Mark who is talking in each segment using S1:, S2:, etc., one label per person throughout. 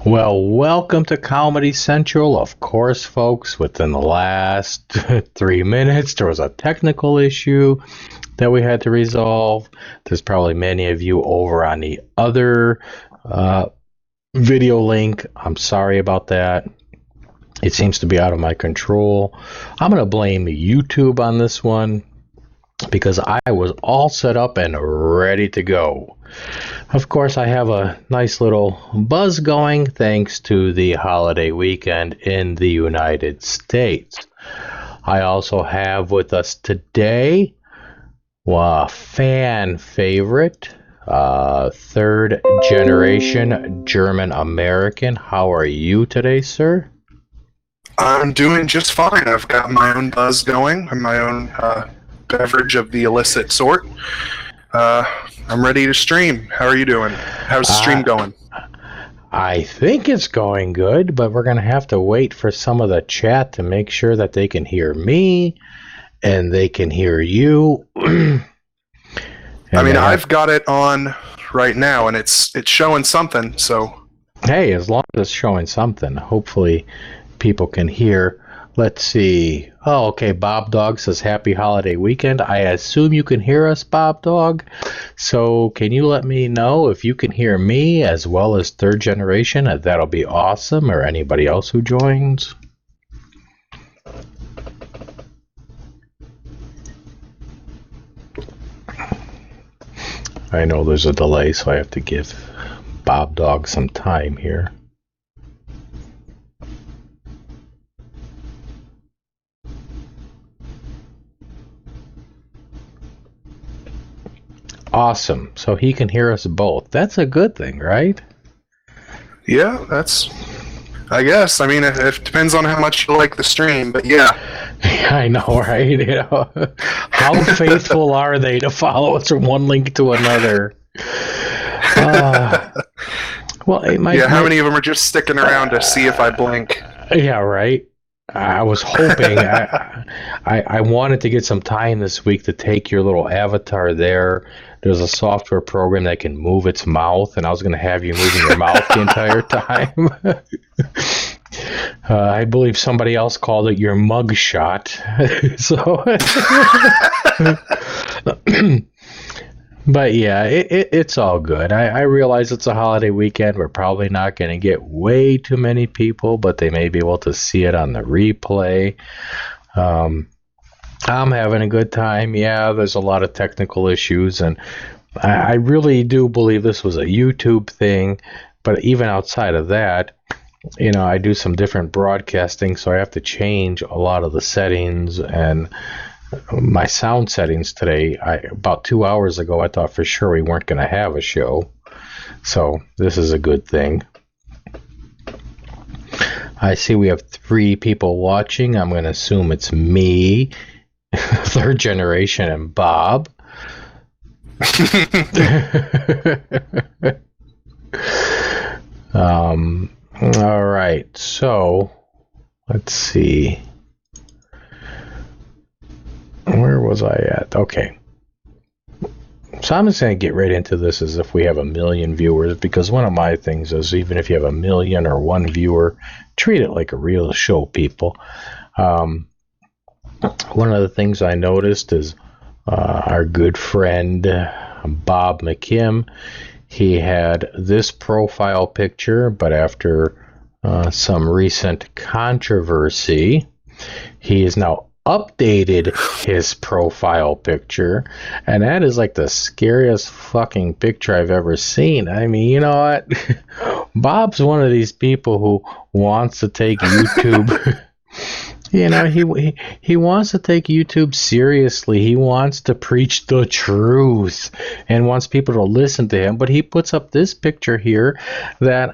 S1: Well, welcome to Comedy Central. Of course, folks, within the last 3 minutes, there was a technical issue that we had to resolve. There's probably many of you over on the other video link. I'm sorry about that. It seems to be out of my control. I'm going to blame YouTube on this one because I was all set up and ready to go. Of course, I have a nice little buzz going thanks to the holiday weekend in the United States. I also have with us today a fan favorite, third generation German American. How are you today, sir?
S2: I'm doing just fine. I've got my own buzz going and my own beverage of the illicit sort. I'm ready to stream. How are you doing? How's the stream going?
S1: I think it's going good, but we're going to have to wait for some of the chat to make sure that they can hear me and they can hear you.
S2: I've got it on right now, and it's showing something, so...
S1: Hey, as long as it's showing something, hopefully people can hear. Let's see. Oh, okay. Bob Dog says happy holiday weekend. I assume you can hear us, Bob Dog. So can you let me know if you can hear me as well as third generation? That'll be awesome. Or anybody else who joins. I know there's a delay, so I have to give Bob Dog some time here. Awesome. So he can hear us both. That's a good thing, right?
S2: Yeah, that's... I guess. I mean, it depends on how much you like the stream, but yeah.
S1: I know, right? You know, how faithful are they to follow us from one link to another? Well,
S2: how many of them are just sticking around to see if I blink?
S1: Yeah, right. I was hoping I wanted to get some time this week to take your little avatar there. There's a software program that can move its mouth, and I was going to have you moving your mouth the entire time. I believe somebody else called it your mug shot. So, but yeah, it's all good. I realize it's a holiday weekend. We're probably not going to get way too many people, but they may be able to see it on the replay. I'm having a good time. Yeah, there's a lot of technical issues, and I really do believe this was a YouTube thing. But even outside of that, you know, I do some different broadcasting, so I have to change a lot of the settings and my sound settings today. About 2 hours ago, I thought for sure we weren't going to have a show. So this is a good thing. I see we have 3 people watching. I'm going to assume it's me, third generation, and Bob. All right, so let's see. Where was I at? Okay. So I'm just going to get right into this as if we have 1 million viewers, because one of my things is even if you have 1 million or 1 viewer, treat it like a real show, people. One of the things I noticed is our good friend Bob McKim. He had this profile picture, but after some recent controversy, he is now updated his profile picture, and that is like the scariest fucking picture I've ever seen. I mean, you know what? Bob's one of these people who wants to take YouTube he wants to take YouTube seriously. He wants to preach the truth and wants people to listen to him. But he puts up this picture here that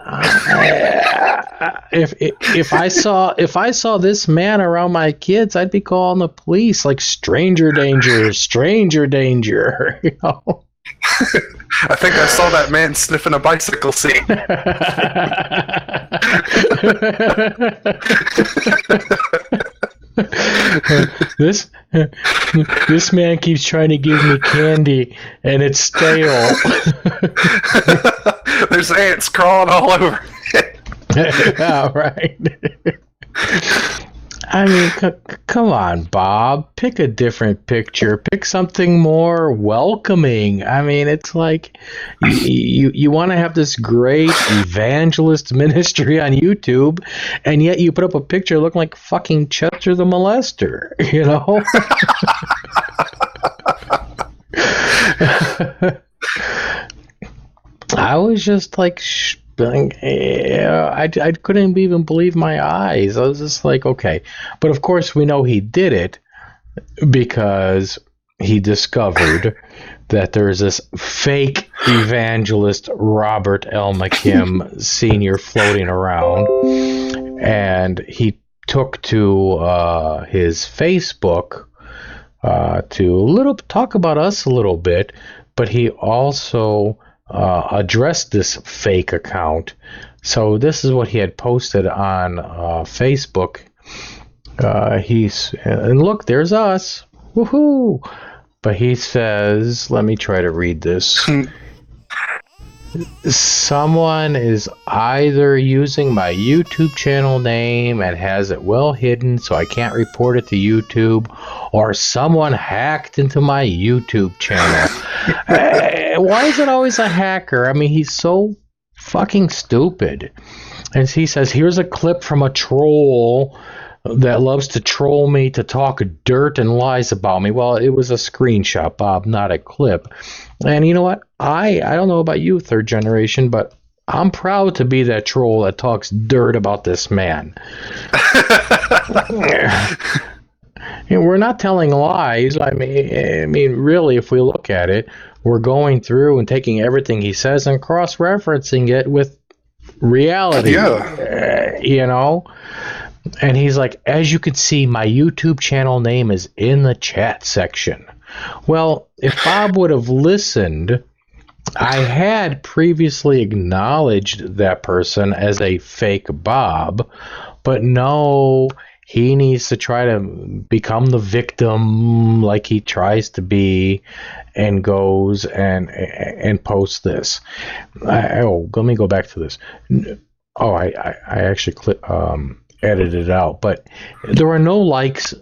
S1: if I saw this man around my kids, I'd be calling the police, like stranger danger, stranger danger.
S2: I think I saw that man sniffing a bicycle seat.
S1: This man keeps trying to give me candy, and it's stale.
S2: There's ants crawling all over it.
S1: Yeah, right. I mean, come on, Bob. Pick a different picture. Pick something more welcoming. I mean, it's like you want to have this great evangelist ministry on YouTube, and yet you put up a picture looking like fucking Chester the Molester, I was just like... I couldn't even believe my eyes. I was just like, okay. But of course, we know he did it because he discovered that there's this fake evangelist, Robert L. McKim Sr., floating around. And he took to his Facebook to talk about us a little bit, but he also... addressed this fake account. So this is what he had posted on Facebook. And look, there's us. Woohoo! But he says, let me try to read this. Someone is either using my YouTube channel name and has it well hidden so I can't report it to YouTube, or someone hacked into my YouTube channel. Why is it always a hacker? I mean, he's so fucking stupid. And he says, here's a clip from a troll that loves to troll me, to talk dirt and lies about me. Well, it was a screenshot, Bob, not a clip. And you know what? I don't know about you, third generation, but I'm proud to be that troll that talks dirt about this man. And we're not telling lies. I mean, really, if we look at it, we're going through and taking everything he says and cross-referencing it with reality.
S2: Yeah.
S1: And he's like, as you can see, my YouTube channel name is in the chat section. Well, if Bob would have listened, I had previously acknowledged that person as a fake Bob, but no, he needs to try to become the victim like he tries to be, and goes and posts this. Let me go back to this. I actually edited it out, but there were no likes,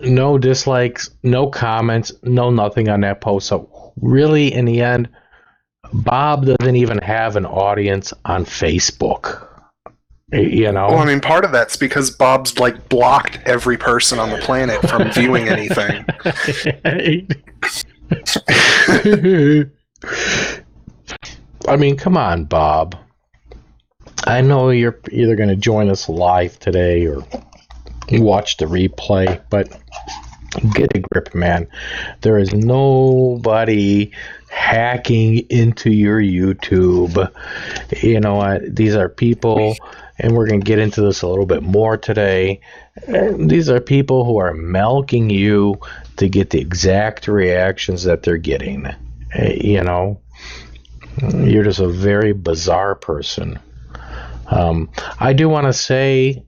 S1: no dislikes, no comments, no nothing on that post. So really, in the end, Bob doesn't even have an audience on Facebook.
S2: Well, I mean, part of that's because Bob's blocked every person on the planet from viewing anything.
S1: I mean, come on, Bob. I know you're either going to join us live today or watch the replay, but get a grip, man. There is nobody hacking into your YouTube. You know what? These are people, and we're going to get into this a little bit more today. These are people who are milking you to get the exact reactions that they're getting. You're just a very bizarre person. I do want to say,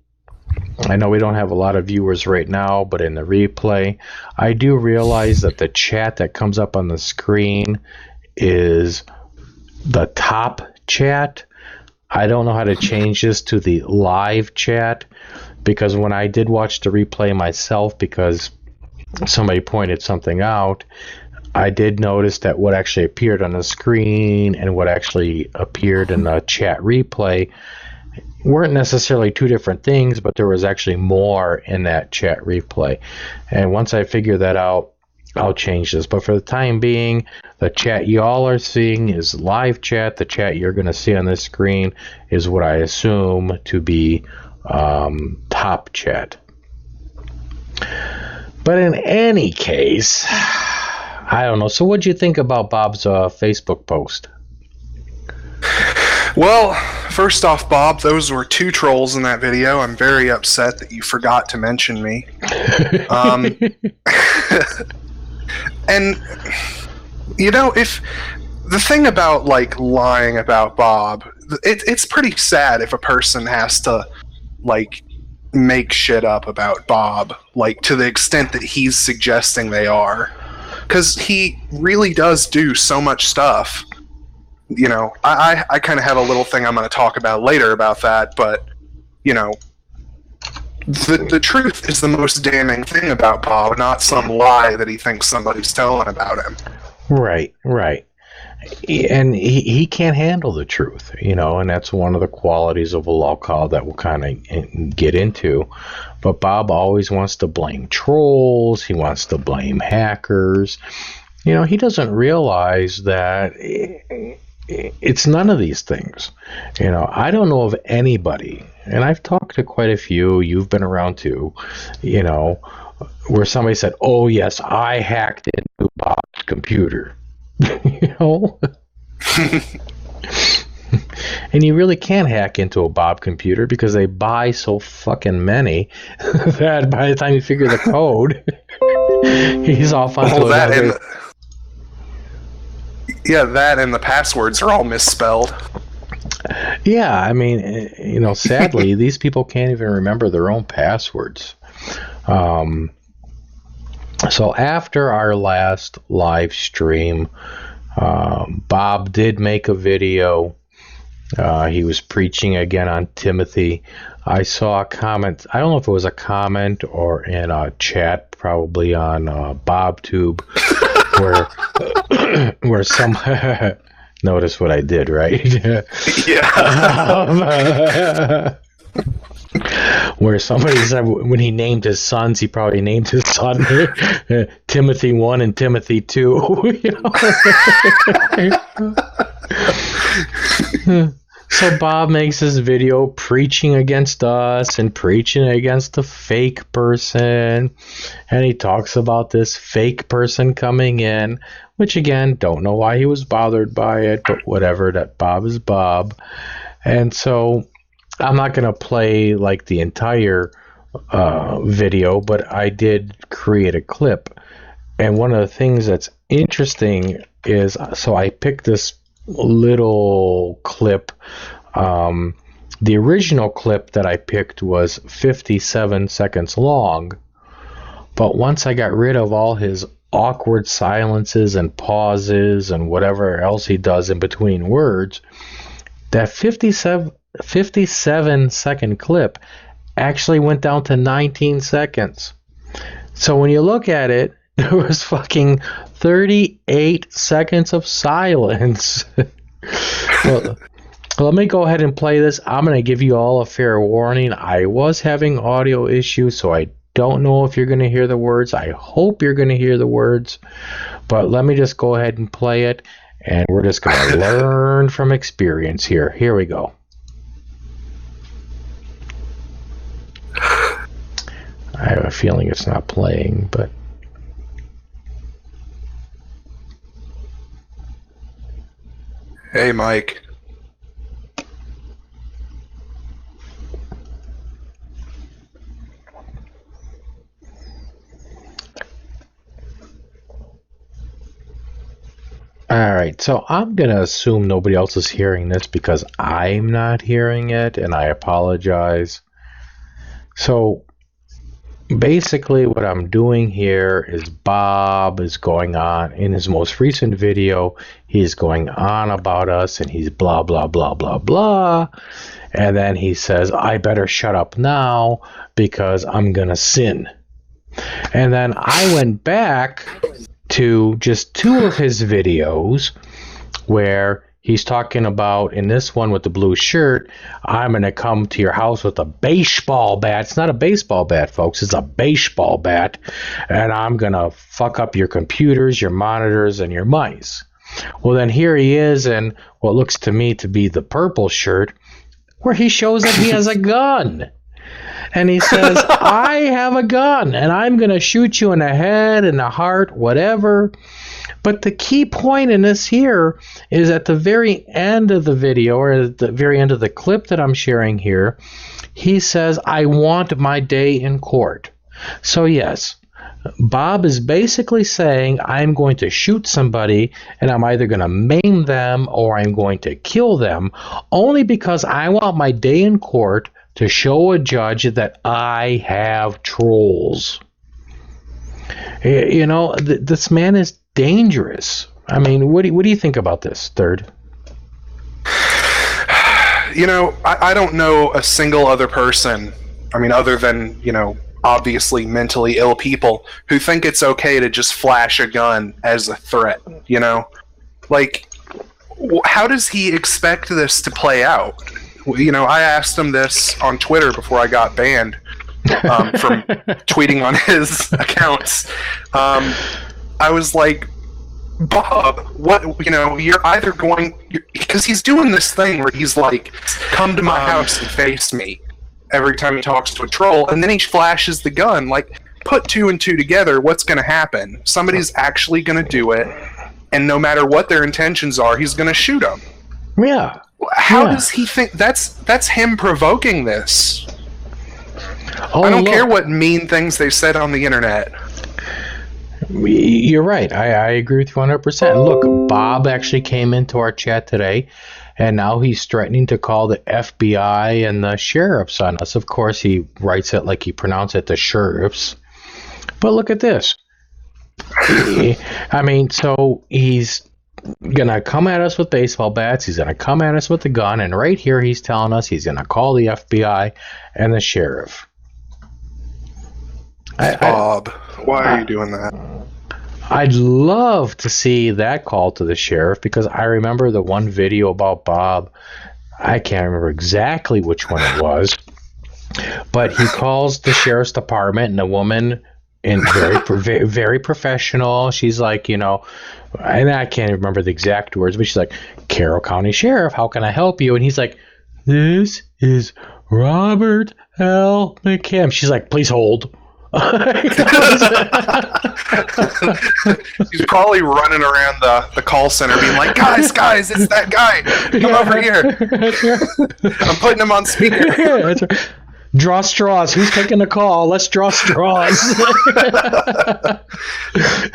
S1: I know we don't have a lot of viewers right now, but in the replay, I do realize that the chat that comes up on the screen is the top chat. I don't know how to change this to the live chat, because when I did watch the replay myself, because somebody pointed something out, I did notice that what actually appeared on the screen and what actually appeared in the chat replay weren't necessarily two different things, but there was actually more in that chat replay. And once I figure that out, I'll change this. But for the time being, the chat y'all are seeing is live chat. The chat you're going to see on this screen is what I assume to be top chat. But in any case, I don't know. So what'd you think about Bob's Facebook post?
S2: Well, first off, Bob, those were 2 trolls in that video. I'm very upset that you forgot to mention me. And, if the thing about, lying about Bob, it's pretty sad if a person has to, make shit up about Bob, to the extent that he's suggesting they are. Because he really does do so much stuff. I kind of have a little thing I'm going to talk about later about that, but, the truth is the most damning thing about Bob, not some lie that he thinks somebody's telling about him.
S1: Right. And he can't handle the truth, and that's one of the qualities of a lolcow that we'll kind of get into. But Bob always wants to blame trolls. He wants to blame hackers. He doesn't realize that it's none of these things. I don't know of anybody, and I've talked to quite a few, you've been around too, where somebody said, oh yes, I hacked into Bob's computer. And you really can't hack into a Bob computer because they buy so fucking many that by the time you figure the code, he's off onto another.
S2: That and the passwords are all misspelled.
S1: Yeah, I mean, sadly, these people can't even remember their own passwords. So after our last live stream, Bob did make a video. He was preaching again on Timothy. I saw a comment. I don't know if it was a comment or in a chat, probably on BobTube, where some notice what I did, right?
S2: Yeah.
S1: Where somebody said when he named his sons, he probably named his son Timothy 1 and Timothy 2. So Bob makes this video preaching against us and preaching against the fake person, and he talks about this fake person coming in, which again, don't know why he was bothered by it, but whatever, that Bob is Bob. And so I'm not going to play the entire video, but I did create a clip. And one of the things that's interesting is, so I picked this little clip. The original clip that I picked was 57 seconds long, but once I got rid of all his awkward silences and pauses and whatever else he does in between words, that 57-second clip actually went down to 19 seconds. So when you look at it, there was fucking 38 seconds of silence. Well, let me go ahead and play this. I'm going to give you all a fair warning. I was having audio issues, so I don't know if you're going to hear the words. I hope you're going to hear the words. But let me just go ahead and play it, and we're just going to learn from experience here. Here we go. I have a feeling it's not playing, but...
S2: Hey, Mike.
S1: All right, so I'm going to assume nobody else is hearing this because I'm not hearing it, and I apologize. So basically what I'm doing here is Bob is going on, in his most recent video, he's going on about us, and he's blah, blah, blah, blah, blah. And then he says, I better shut up now because I'm going to sin. And then I went back to just 2 of his videos where he's talking about, in this one with the blue shirt, I'm going to come to your house with a baseball bat. It's not a baseball bat, folks. It's a baseball bat. And I'm going to fuck up your computers, your monitors, and your mice. Well, then here he is in what looks to me to be the purple shirt, where he shows that he has a gun. And he says, I have a gun, and I'm going to shoot you in the head, in the heart, whatever. But the key point in this here is at the very end of the video, or at the very end of the clip that I'm sharing here, he says, I want my day in court. So yes, Bob is basically saying, I'm going to shoot somebody, and I'm either going to maim them or I'm going to kill them, only because I want my day in court to show a judge that I have trolls. You know, this man is dangerous. I mean, what do you think about this, Third?
S2: You know, I don't know a single other person, I mean, other than, you know, obviously mentally ill people, who think it's okay to just flash a gun as a threat, you know? Like, how does he expect this to play out? You know, I asked him this on Twitter before I got banned from tweeting on his accounts. I was like, Bob, what, you know, you're either going, because he's doing this thing where he's like, come to my house and face me every time he talks to a troll, and then he flashes the gun. Like, put two and two together, what's going to happen? Somebody's actually going to do it, and no matter what their intentions are, he's going to shoot them.
S1: Yeah.
S2: How does he think that's him provoking this?
S1: Oh,
S2: I don't care what mean things they said on the internet.
S1: You're right. I agree with you 100%. Look, Bob actually came into our chat today, and now he's threatening to call the FBI and the sheriffs on us. Of course, he writes it like he pronounced it, the sheriffs. But look at this. I mean, so he's gonna come at us with baseball bats, he's gonna come at us with a gun, and right here he's telling us he's gonna call the FBI and the sheriff.
S2: Bob, why are you doing that?
S1: I'd love to see that call to the sheriff, because I remember the one video about Bob. I can't remember exactly which one it was, but he calls the sheriff's department, and the woman, and very very professional, she's like, you know, and I can't remember the exact words, but she's like, Carroll County Sheriff, how can I help you? And he's like, this is Robert L. McCann. She's like, please hold.
S2: He's probably running around the call center being like, guys, it's that guy. Come over here. I'm putting him on speaker.
S1: That's right. Draw straws. Who's taking the call? Let's draw straws.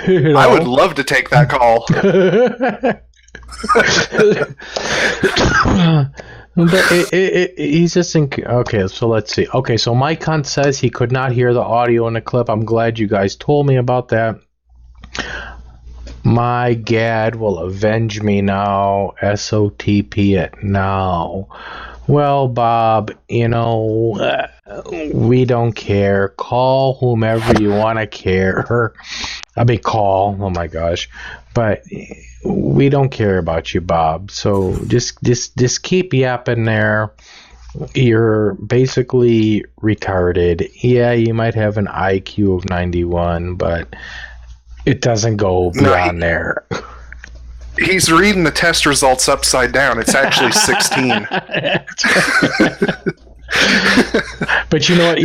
S1: You know?
S2: I would love to take that call.
S1: But he's just okay, so let's see. Okay, so Mike Hunt says he could not hear the audio in the clip. I'm glad you guys told me about that. My Gad will avenge me now. SOTP it now. Well, Bob, you know, we don't care. Call whomever you want to care. I mean, call. Oh my gosh. But we don't care about you, Bob. So just keep yapping there. You're basically retarded. Yeah, you might have an IQ of 91, but it doesn't go beyond there.
S2: He's reading the test results upside down. It's actually 16.
S1: But you know what?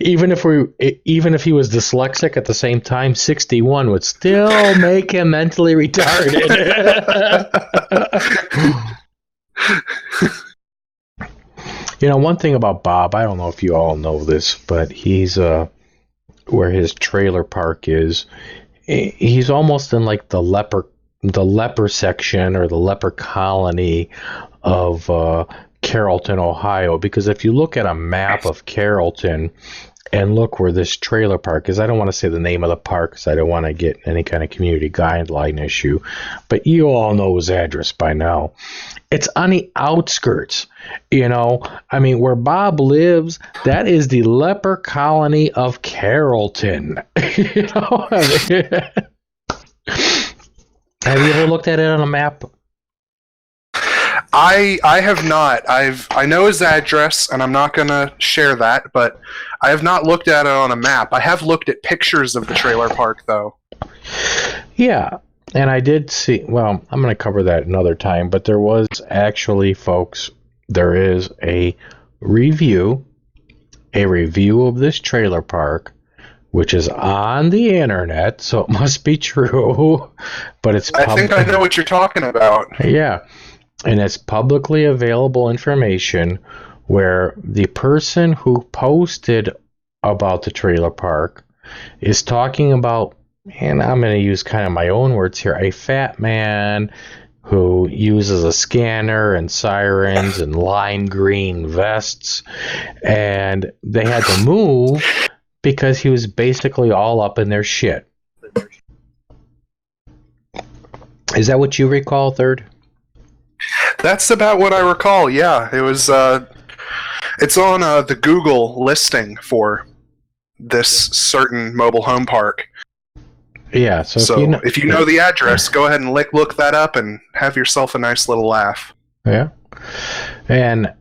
S1: Even if he was dyslexic at the same time, 61 would still make him mentally retarded. You know, one thing about Bob, I don't know if you all know this, but he's where his trailer park is. He's almost in like the leper section, or the leper colony of Carrollton, Ohio, because if you look at a map of Carrollton and look where this trailer park is, I don't want to say the name of the park because I don't want to get any kind of community guideline issue, but you all know his address by now. It's on the outskirts, you know. I mean, where Bob lives, that is the leper colony of Carrollton. You know, have you ever looked at it on a map?
S2: I have not. I know his address, and I'm not going to share that, but I have not looked at it on a map. I have looked at pictures of the trailer park, though.
S1: Yeah, and I did see, well, I'm going to cover that another time, but there was actually, folks, there is a review a review of this trailer park, which is on the internet, so it must be true. But it's
S2: I think I know what you're talking about.
S1: Yeah, and it's publicly available information where the person who posted about the trailer park is talking about, and I'm going to use kind of my own words here, a fat man who uses a scanner and sirens and lime green vests, and they had to move because he was basically all up in their shit. Is that what you recall, Third?
S2: That's about what I recall. Yeah, it was. It's on the Google listing for this certain mobile home park.
S1: Yeah. So
S2: if you know the address, go ahead and look that up and have yourself a nice little laugh.
S1: Yeah. And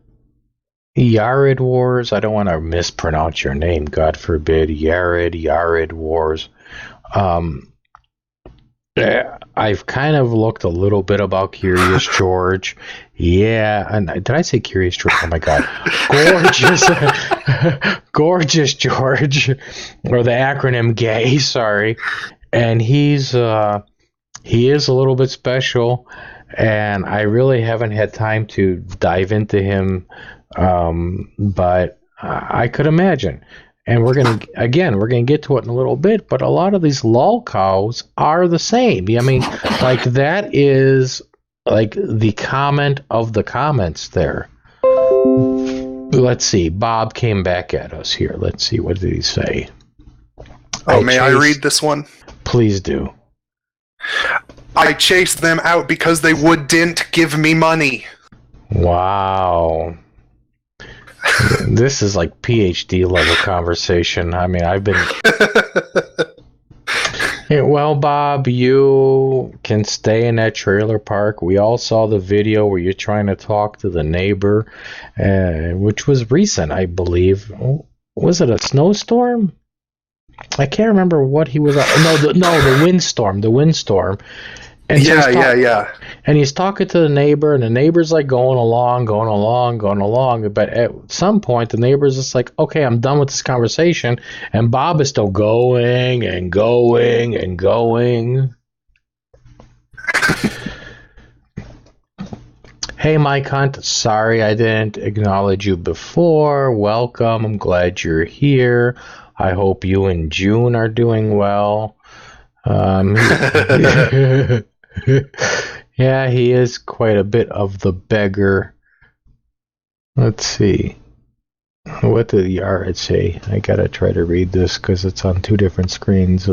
S1: Yared Wars. I don't want to mispronounce your name. God forbid. Yared Wars. I've kind of looked a little bit about Curious George. Yeah, and did I say Curious George? Oh my God, Gorgeous George, or the acronym GAY. Sorry, and he is a little bit special, and I really haven't had time to dive into him, but I could imagine. And we're gonna get to it in a little bit, but a lot of these lolcows are the same. I mean, like that is like the comment of the comments there. Let's see. Bob came back at us here. Let's see. What did he say?
S2: May I read this one?
S1: Please do.
S2: I chased them out because they wouldn't give me money.
S1: Wow. This is like PhD level conversation. I mean, I've been... Yeah, well, Bob, you can stay in that trailer park. We all saw the video where you're trying to talk to the neighbor, which was recent, I believe. Was it a snowstorm? I can't remember what he was... the windstorm. The windstorm. And
S2: yeah.
S1: And he's talking to the neighbor, and the neighbor's like going along. But at some point, the neighbor's just like, okay, I'm done with this conversation. And Bob is still going and going and going. Hey, Mike Hunt. Sorry I didn't acknowledge you before. Welcome. I'm glad you're here. I hope you and June are doing well. Yeah, he is quite a bit of the beggar. Let's see. What did Yared say? I gotta try to read this because it's on two different screens.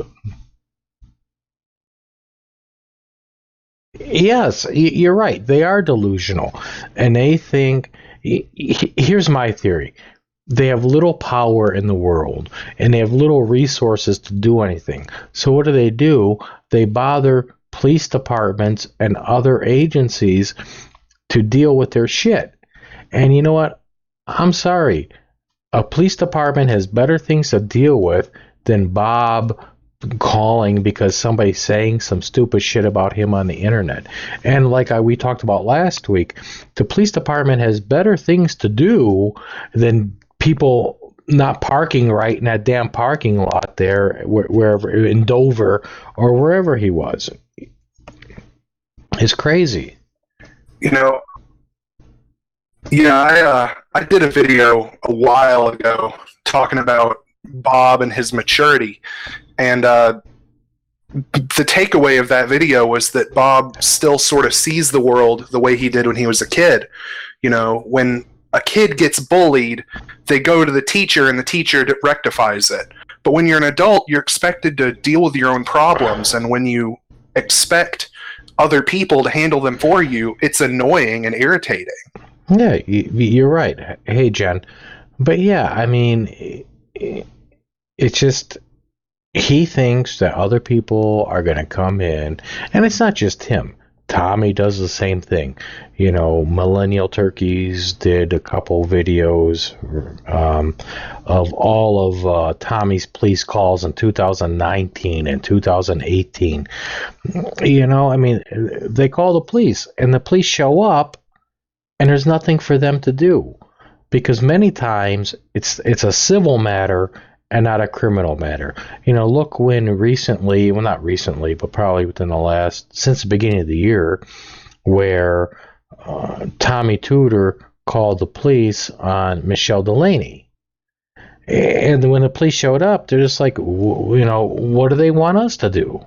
S1: Yes, you're right. They are delusional. And they think... Here's my theory. They have little power in the world, and they have little resources to do anything. So what do? They bother police departments and other agencies to deal with their shit. And you know what? I'm sorry. A police department has better things to deal with than Bob calling because somebody's saying some stupid shit about him on the internet. And like we talked about last week, the police department has better things to do than people not parking right in that damn parking lot there, wherever in Dover or wherever he was. It's crazy.
S2: Yeah, I did a video a while ago talking about Bob and his maturity, and the takeaway of that video was that Bob still sort of sees the world the way he did when he was a kid. When a kid gets bullied, they go to the teacher and the teacher rectifies it. But when you're an adult, you're expected to deal with your own problems, and when you expect other people to handle them for you, it's annoying and irritating.
S1: Yeah, you're right. Hey, Jen. But yeah, I mean, it's just... He thinks that other people are going to come in, and it's not just him. Tommy does the same thing. Millennial Turkeys did a couple videos of all of Tommy's police calls in 2019 and 2018. I mean, they call the police, and the police show up, and there's nothing for them to do. because many times it's a civil matter and not a criminal matter. Look when recently, well, not recently, but probably since the beginning of the year, where Tommy Tudor called the police on Michelle Delaney. And when the police showed up, they're just like, what do they want us to do?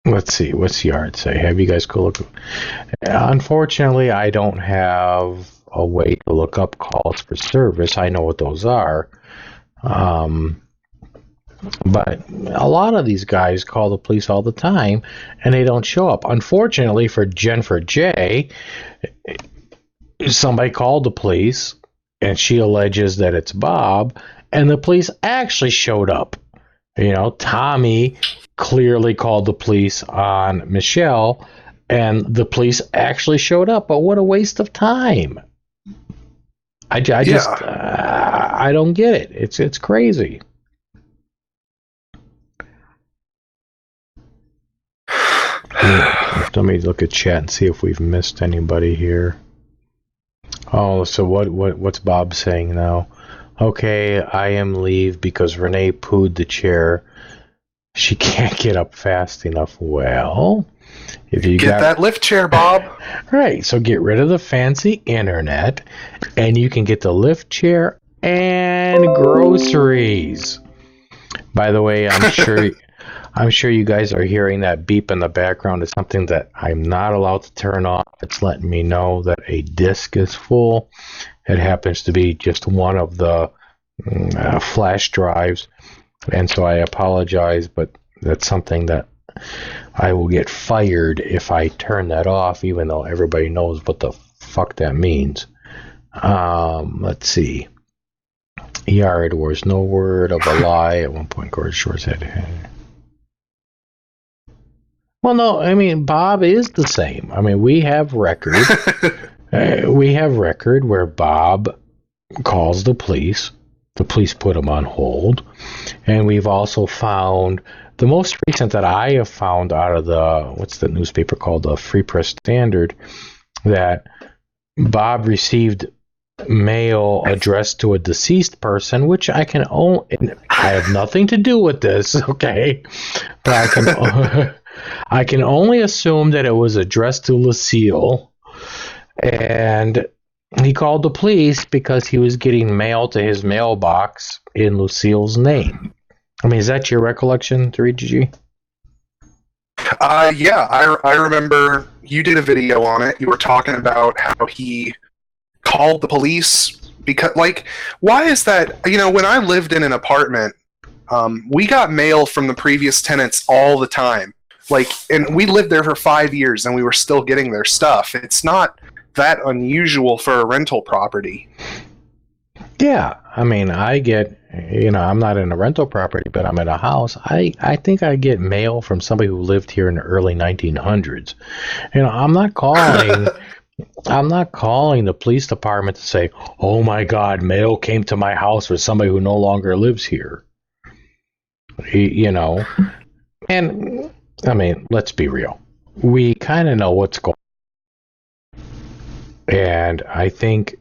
S1: Let's see, what's Yard say? Have you guys go look? Unfortunately, I don't have a way to look up calls for service. I know what those are. But a lot of these guys call the police all the time, and they don't show up. Unfortunately for Jennifer J., somebody called the police, and she alleges that it's Bob, and the police actually showed up. Tommy clearly called the police on Michelle, and the police actually showed up. But what a waste of time! I don't get it. It's crazy. Let me look at chat and see if we've missed anybody here. Oh, so what's Bob saying now? Okay, I am leave because Renee pooed the chair. She can't get up fast enough. Well, if you
S2: get that lift chair, Bob.
S1: Right, so get rid of the fancy internet, and you can get the lift chair and groceries. By the way, I'm sure you guys are hearing that beep in the background. It's something that I'm not allowed to turn off. It's letting me know that a disk is full. It happens to be just one of the flash drives, and so I apologize, but that's something that I will get fired if I turn that off, even though everybody knows what the fuck that means. Let's see. Yard was no word of a lie. At one point, Gordon Shore said... Well, no, I mean, Bob is the same. I mean, we have record. We have record where Bob calls the police. The police put him on hold. And we've also found, the most recent that I have found out of what's the newspaper called? The Free Press Standard, that Bob received mail addressed to a deceased person, which I have nothing to do with this, okay? But I can only assume that it was addressed to Lucille, and he called the police because he was getting mail to his mailbox in Lucille's name. I mean, is that your recollection, 3GG?
S2: Yeah, I remember you did a video on it. You were talking about how he called the police because, why is that? When I lived in an apartment, we got mail from the previous tenants all the time. And we lived there for 5 years, and we were still getting their stuff. It's not that unusual for a rental property.
S1: Yeah, I mean, I get, I'm not in a rental property, but I'm in a house. I think I get mail from somebody who lived here in the early 1900s. I'm not calling the police department to say, "Oh my God, mail came to my house with somebody who no longer lives here." And I mean, let's be real. We kind of know what's going on. And I think,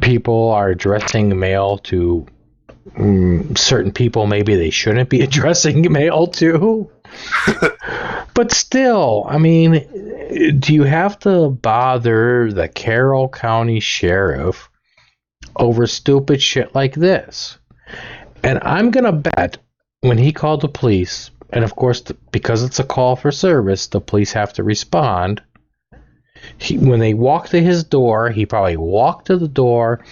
S1: people are addressing mail to certain people maybe they shouldn't be addressing mail to. But still, I mean, do you have to bother the Carroll County Sheriff over stupid shit like this? And I'm going to bet when he called the police, and of course, because it's a call for service, the police have to respond. When they walked to his door, he probably walked to the door,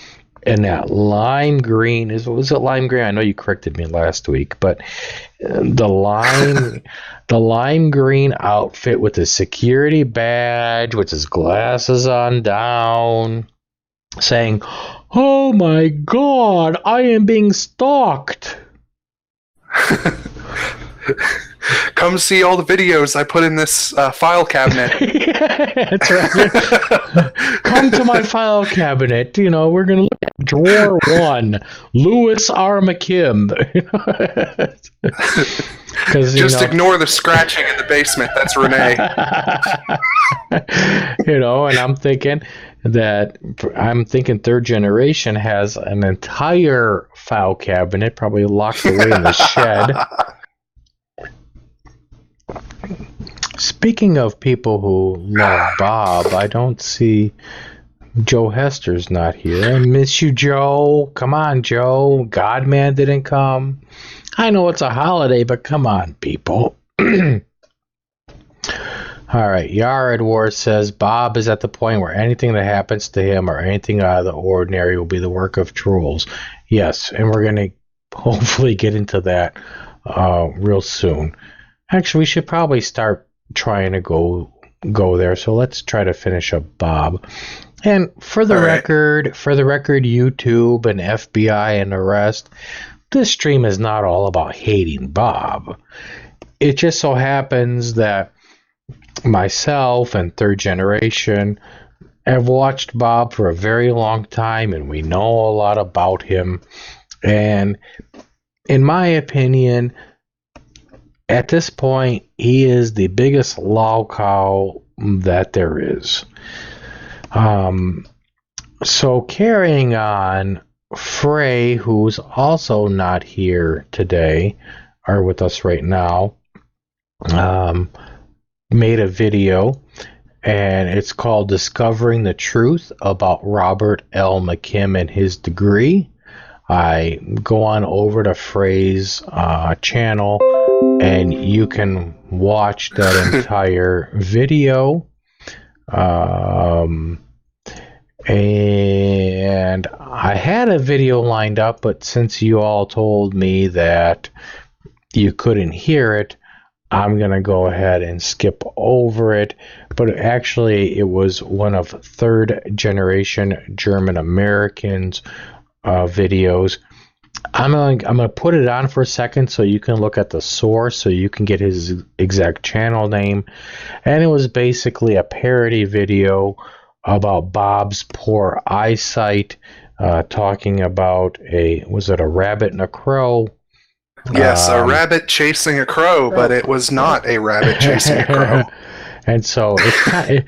S1: and that lime green was it lime green? I know you corrected me last week, but the lime green outfit with the security badge, with his glasses on down, saying, "Oh my God, I am being stalked."
S2: Come see all the videos I put in this file cabinet.
S1: That's right. Come to my file cabinet. We're going to look at drawer 1, Louis R. McKim.
S2: Just ignore the scratching in the basement. That's Renee.
S1: And I'm thinking third generation has an entire file cabinet probably locked away in the shed. Speaking of people who love Bob, I don't see Joe Hester's not here. I miss you, Joe. Come on, Joe. Godman didn't come. I know it's a holiday, but come on, people. All right, Yared War says Bob is at the point where anything that happens to him or anything out of the ordinary will be the work of trolls. Yes, and we're going to hopefully get into that real soon. Actually, we should probably start trying to go there. So let's try to finish up Bob. And for the record, YouTube and FBI and the rest, this stream is not all about hating Bob. It just so happens that myself and third generation have watched Bob for a very long time, and we know a lot about him. And in my opinion, at this point, he is the biggest lolcow that there is. So carrying on, Frey, who's also not here today, or with us right now, made a video, and it's called Discovering the Truth About Robert L. McKim and His Degree. I go on over to Frey's channel, and you can watch that entire video. And I had a video lined up, but since you all told me that you couldn't hear it, I'm going to go ahead and skip over it. But actually, it was one of third generation German Americans videos. I'm gonna put it on for a second so you can look at the source, so you can get his exact channel name. And it was basically a parody video about Bob's poor eyesight, talking about was it a rabbit and a crow?
S2: Yes, a rabbit chasing a crow, but it was not a rabbit chasing a crow.
S1: And so it's kind of,